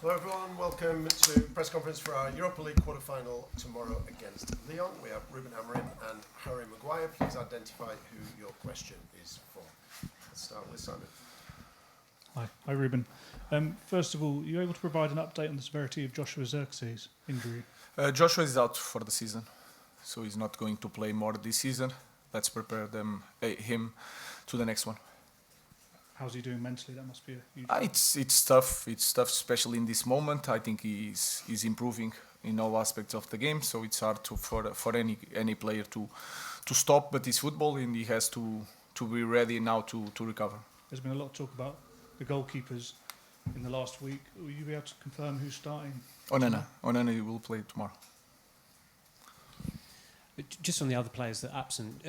Hello everyone, welcome to press conference for our Europa League quarter-final tomorrow against Lyon. We have Ruben Amorim and Harry Maguire. Please identify who your question is for. Let's start with Simon. Hi Ruben. First of all, are you able to provide an update on the severity of Joshua Zirkzee's injury? Joshua is out for the season, so he's not going to play more this season. Let's prepare him to the next one. How's he doing mentally? That must be a huge... It's tough. It's tough, especially in this moment. I think he's improving in all aspects of the game, so it's hard for any player to stop. But it's football, and he has to be ready now to recover. There's been a lot of talk about the goalkeepers in the last week. Will you be able to confirm who's starting? Onana will play tomorrow. Just on the other players that are absent,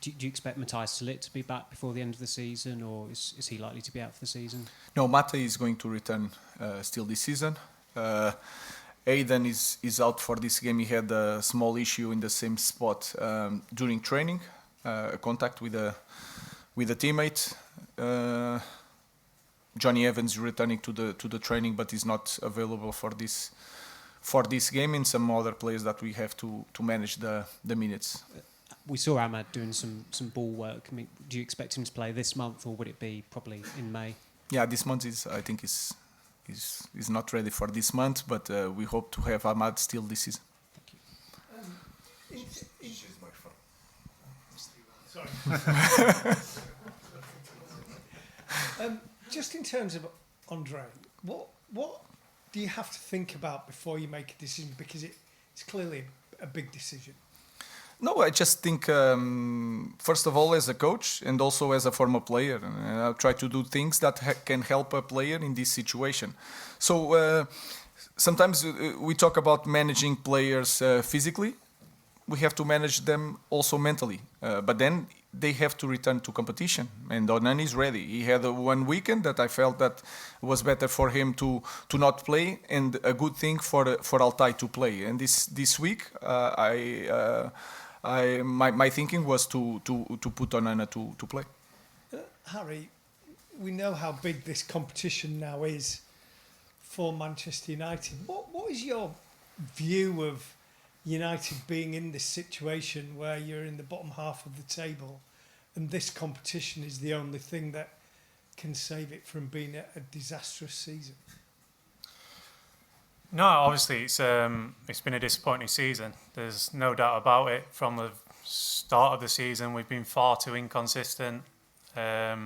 do you expect Ligt to be back before the end of the season, or is he likely to be out for the season? No, Mata is going to return still this season. Aiden is out for this game. He had a small issue in the same spot during training, contact with a teammate. Johnny Evans is returning to the training, but is not available for this game, and some other players that we have to manage the minutes. We saw Ahmad doing some ball work. I mean, do you expect him to play this month, or would it be probably in May? Yeah, this month I think is not ready for this month, but we hope to have Ahmad still this season. Thank you. My phone. Sorry. Just in terms of Andre, what do you have to think about before you make a decision? Because it's clearly a big decision. No, I just think, first of all, as a coach and also as a former player, I'll try to do things that can help a player in this situation. So sometimes we talk about managing players physically. We have to manage them also mentally. But then they have to return to competition, and Onana is ready. He had one weekend that I felt that was better for him to not play, and a good thing for Altai to play. And this week, my thinking was to put Onana to play. Harry, we know how big this competition now is for Manchester United. What is your view of United being in this situation where you're in the bottom half of the table and this competition is the only thing that can save it from being a disastrous season? No, obviously it's been a disappointing season. There's no doubt about it. From the start of the season, we've been far too inconsistent. I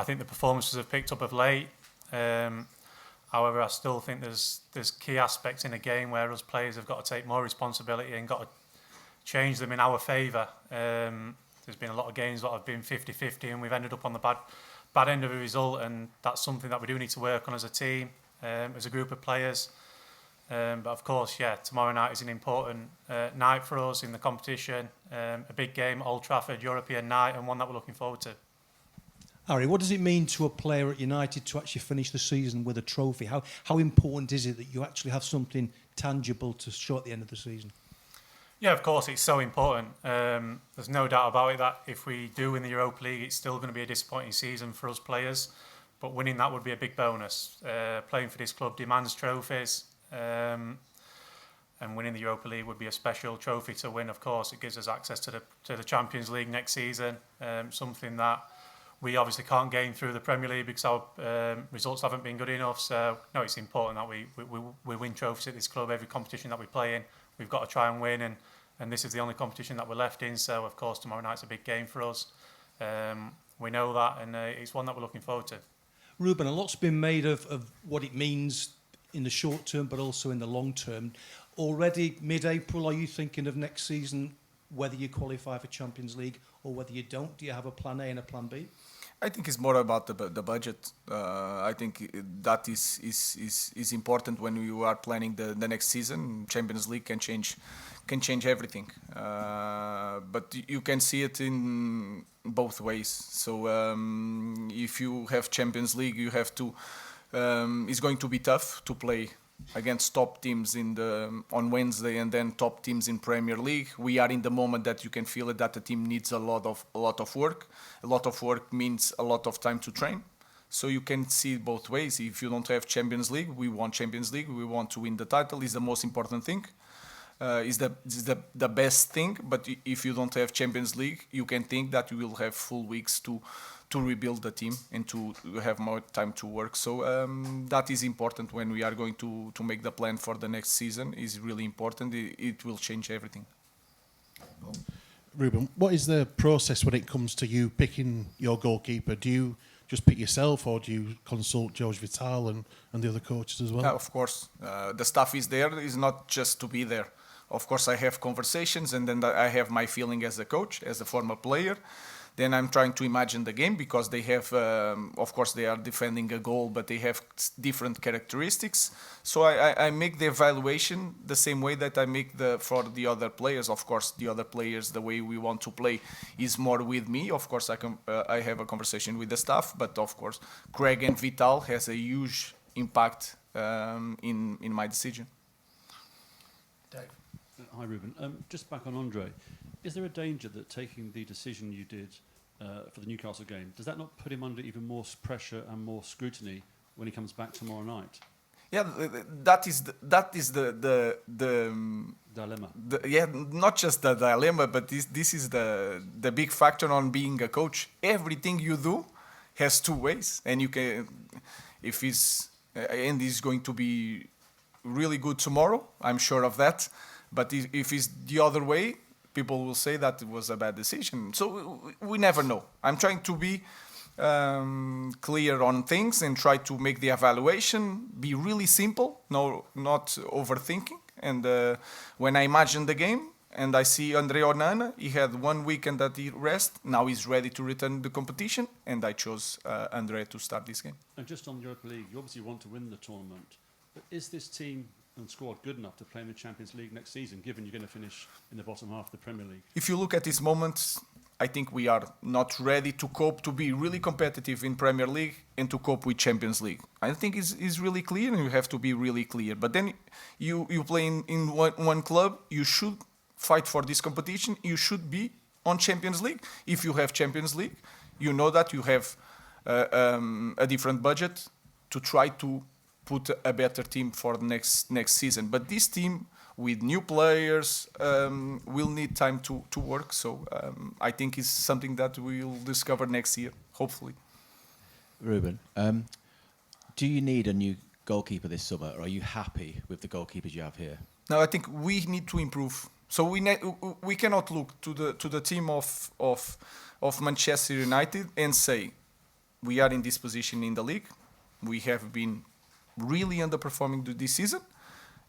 think the performances have picked up of late. However, I still think there's key aspects in a game where us players have got to take more responsibility and got to change them in our favour. There's been a lot of games that have been 50-50, and we've ended up on the bad end of a result, and that's something that we do need to work on as a team, as a group of players. But of course, tomorrow night is an important night for us in the competition. A big game, Old Trafford, European night, and one that we're looking forward to. Harry, what does it mean to a player at United to actually finish the season with a trophy? How important is it that you actually have something tangible to show at the end of the season? Yeah, of course, it's so important. There's no doubt about it that if we do win the Europa League, it's still going to be a disappointing season for us players. But winning that would be a big bonus. Playing for this club demands trophies. And winning the Europa League would be a special trophy to win. Of course, it gives us access to the Champions League next season, something that we obviously can't gain through the Premier League because our results haven't been good enough. So, no, it's important that we win trophies at this club. Every competition that we play in, we've got to try and win. And this is the only competition that we're left in. So, of course, tomorrow night's a big game for us. We know that, and it's one that we're looking forward to. Ruben, a lot's been made of what it means in the short term, but also in the long term. Already mid-April, are you thinking of next season, whether you qualify for Champions League or whether you don't? Do you have a plan A and a plan B? I think it's more about the budget. I think that is important when you are planning the next season. Champions League can change everything, but you can see it in both ways. So if you have Champions League, you have to. It's going to be tough to play against top teams on Wednesday and then top teams in Premier League. We are in the moment that you can feel that the team needs a lot of work. A lot of work means a lot of time to train. So you can see it both ways. If you don't have Champions League, we want Champions League. We want to win the title. Is the most important thing. Is the best thing. But if you don't have Champions League, you can think that you will have full weeks to rebuild the team and to have more time to work. So that is important when we are going to make the plan for the next season. Is really important. It will change everything. Ruben, what is the process when it comes to you picking your goalkeeper? Do you just pick yourself, or do you consult George Vital and the other coaches as well? Of course, the staff is there. Is not just to be there. Of course, I have conversations, and then I have my feeling as a coach, as a former player. Then I'm trying to imagine the game, because they have, of course, they are defending a goal, but they have different characteristics. So I make the evaluation the same way that I make for the other players. Of course, the other players, the way we want to play is more with me. Of course, I have a conversation with the staff, but of course, Craig and Vital has a huge impact in my decision. Dave. Hi, Ruben. Just back on Andre, is there a danger that taking the decision you did for the Newcastle game, does that not put him under even more pressure and more scrutiny when he comes back tomorrow night? Yeah, that is the Dilemma. Not just the dilemma, but this is the big factor on being a coach. Everything you do has two ways, and you can, if he's going to be really good tomorrow, I'm sure of that. But if it's the other way, people will say that it was a bad decision. So we never know. I'm trying to be clear on things and try to make the evaluation be really simple, not overthinking. And when I imagine the game and I see Andre Onana, he had 1 weekend that he rest. Now he's ready to return to the competition, and I chose Andre to start this game. And just on the Europa League, you obviously want to win the tournament, but is this team and squad good enough to play in the Champions League next season, given you're going to finish in the bottom half of the Premier League? If you look at this moment, I think we are not ready to cope, to be really competitive in Premier League and to cope with Champions League. I think it's really clear, and you have to be really clear. But then you play in one club, you should fight for this competition, you should be on Champions League. If you have Champions League, you know that you have a different budget to try to put a better team for the next season. But this team with new players will need time to work. So I think it's something that we'll discover next year, hopefully. Ruben, do you need a new goalkeeper this summer, or are you happy with the goalkeepers you have here? No, I think we need to improve. So we cannot look to the team of Manchester United and say we are in this position in the league. We have been really underperforming this season,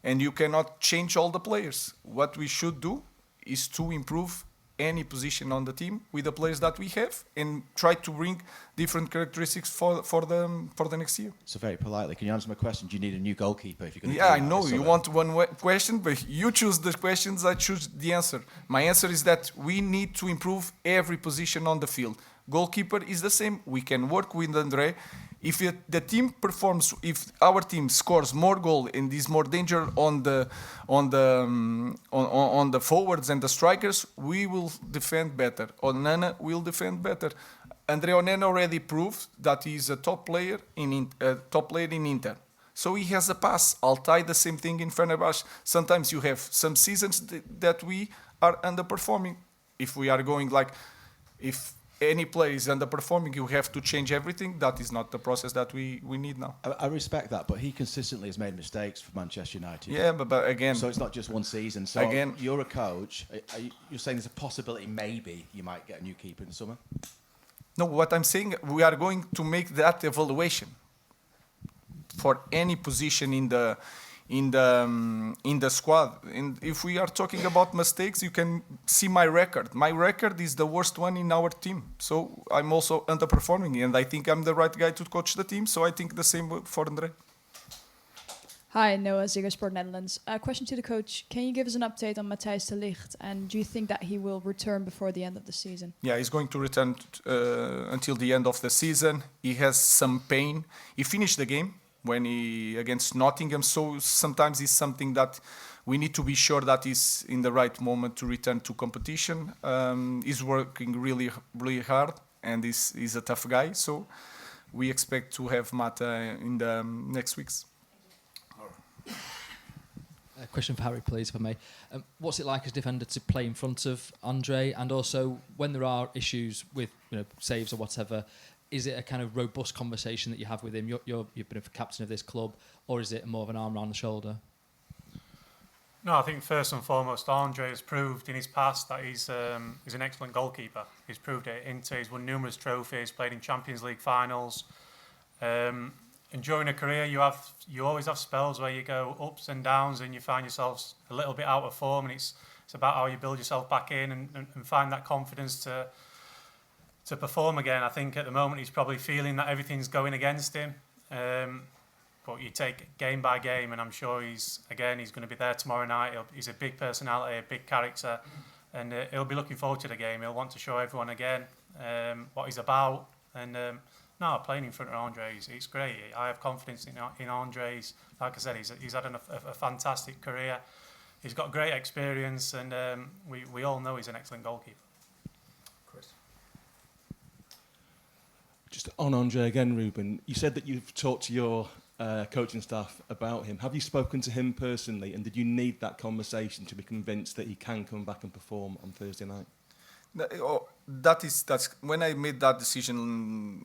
and you cannot change all the players. What we should do is to improve any position on the team with the players that we have and try to bring different characteristics for the next year. So very politely, can you answer my question? Do you need a new goalkeeper if you're going to? Yeah, I know you want one question, but you choose the questions, I choose the answer. My answer is that we need to improve every position on the field. Goalkeeper is the same. We can work with Andre. If the team performs, if our team scores more goal and is more danger on the forwards and the strikers, we will defend better. Onana will defend better. Andre Onana already proved that he is a top player in Inter. So he has a pass. Altai the same thing in Fenerbahce. Sometimes you have some seasons that we are underperforming. If we are going if any player is underperforming, you have to change everything. That is not the process that we need now. I respect that, but he consistently has made mistakes for Manchester United. Yeah, but again... So it's not just one season. So again, you're a coach. You're saying there's a possibility maybe you might get a new keeper in the summer? No, what I'm saying, we are going to make that evaluation for any position in the squad. And if we are talking about mistakes, you can see my record. My record is the worst one in our team. So I'm also underperforming, and I think I'm the right guy to coach the team. So I think the same for Andre. Hi, Noah, Zirkzee Sport Netherlands. Question to the coach. Can you give us an update on Matthijs de Ligt? And do you think that he will return before the end of the season? Yeah, he's going to return until the end of the season. He has some pain. He finished the game against Nottingham, so sometimes it's something that we need to be sure that he's in the right moment to return to competition. He's working really, really hard, and he's a tough guy. So we expect to have Mata in the next weeks. A question for Harry, please, if I may. What's it like as defender to play in front of Andre? And also, when there are issues with saves or whatever, is it a kind of robust conversation that you have with him? You've been a captain of this club, or is it more of an arm around the shoulder? No, I think first and foremost, Andre has proved in his past that he's an excellent goalkeeper. He's proved it at Inter. He's won numerous trophies, played in Champions League finals. And during a career, you always have spells where you go ups and downs, and you find yourselves a little bit out of form. And it's about how you build yourself back in and find that confidence to perform again. I think at the moment he's probably feeling that everything's going against him. But you take game by game, and I'm sure he's going to be there tomorrow night. He's a big personality, a big character, and he'll be looking forward to the game. He'll want to show everyone again what he's about. And no, playing in front of Andre, it's great. I have confidence in Andre. Like I said, he's had a fantastic career. He's got great experience, and we all know he's an excellent goalkeeper. Chris. Just on Andre again, Ruben, you said that you've talked to your coaching staff about him. Have you spoken to him personally, and did you need that conversation to be convinced that he can come back and perform on Thursday night? That's when I made that decision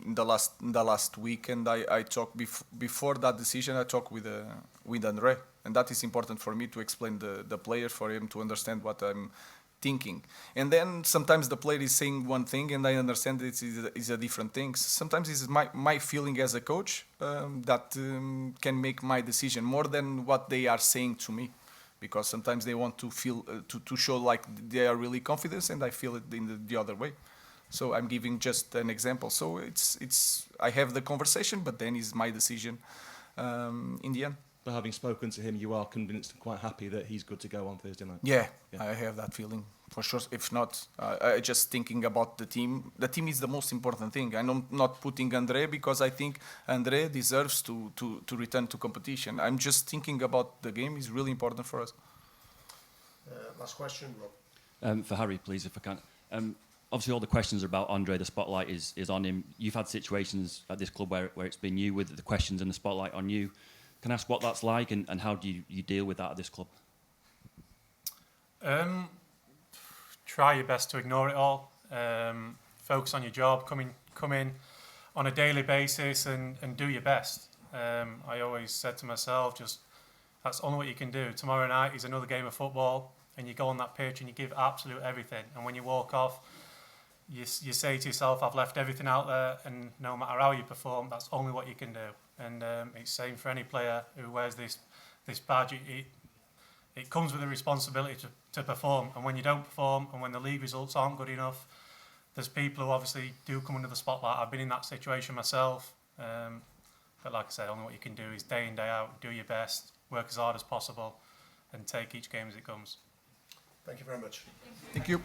in the last week, and I talked before that decision. I talked with Andre, and that is important for me to explain the player, for him to understand what I'm thinking. And then sometimes the player is saying one thing, and I understand it is a different thing. Sometimes it's my feeling as a coach that can make my decision more than what they are saying to me. Because sometimes they want to feel to show like they are really confident, and I feel it in the other way. So I'm giving just an example. So it's I have the conversation, but then it's my decision in the end. But having spoken to him, you are convinced and quite happy that he's good to go on Thursday night? Yeah, I have that feeling for sure. If not, I just thinking about the team. The team is the most important thing. I'm not putting Andre because I think Andre deserves to return to competition. I'm just thinking about the game is really important for us. Last question, Rob. For Harry, please, if I can. Obviously, all the questions are about Andre. The spotlight is on him. You've had situations at this club where it's been you with the questions and the spotlight on you. Can I ask what that's like, and how do you deal with that at this club? Try your best to ignore it all. Focus on your job. Come in on a daily basis and do your best. I always said to myself, that's only what you can do. Tomorrow night is another game of football, and you go on that pitch and you give absolute everything. And when you walk off, you say to yourself, I've left everything out there, and no matter how you perform, that's only what you can do. And it's same for any player who wears this badge. It comes with a responsibility to perform. And when you don't perform, and when the league results aren't good enough, there's people who obviously do come under the spotlight. I've been in that situation myself. But like I said, only what you can do is day in, day out, do your best, work as hard as possible, and take each game as it comes. Thank you very much. Thank you.